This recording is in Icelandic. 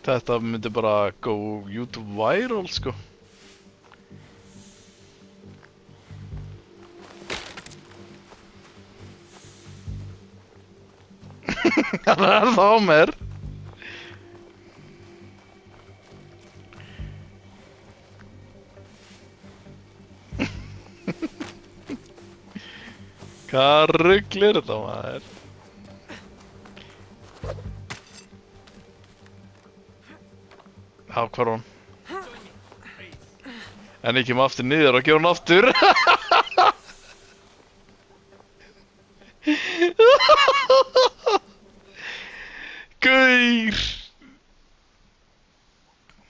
Þetta myndi bara go YouTube viral, sko. Hann er það á mér. Hvað rugl er þetta, maður? Já, hvar var hún? En ég kem aftur niður og gera hún aftur.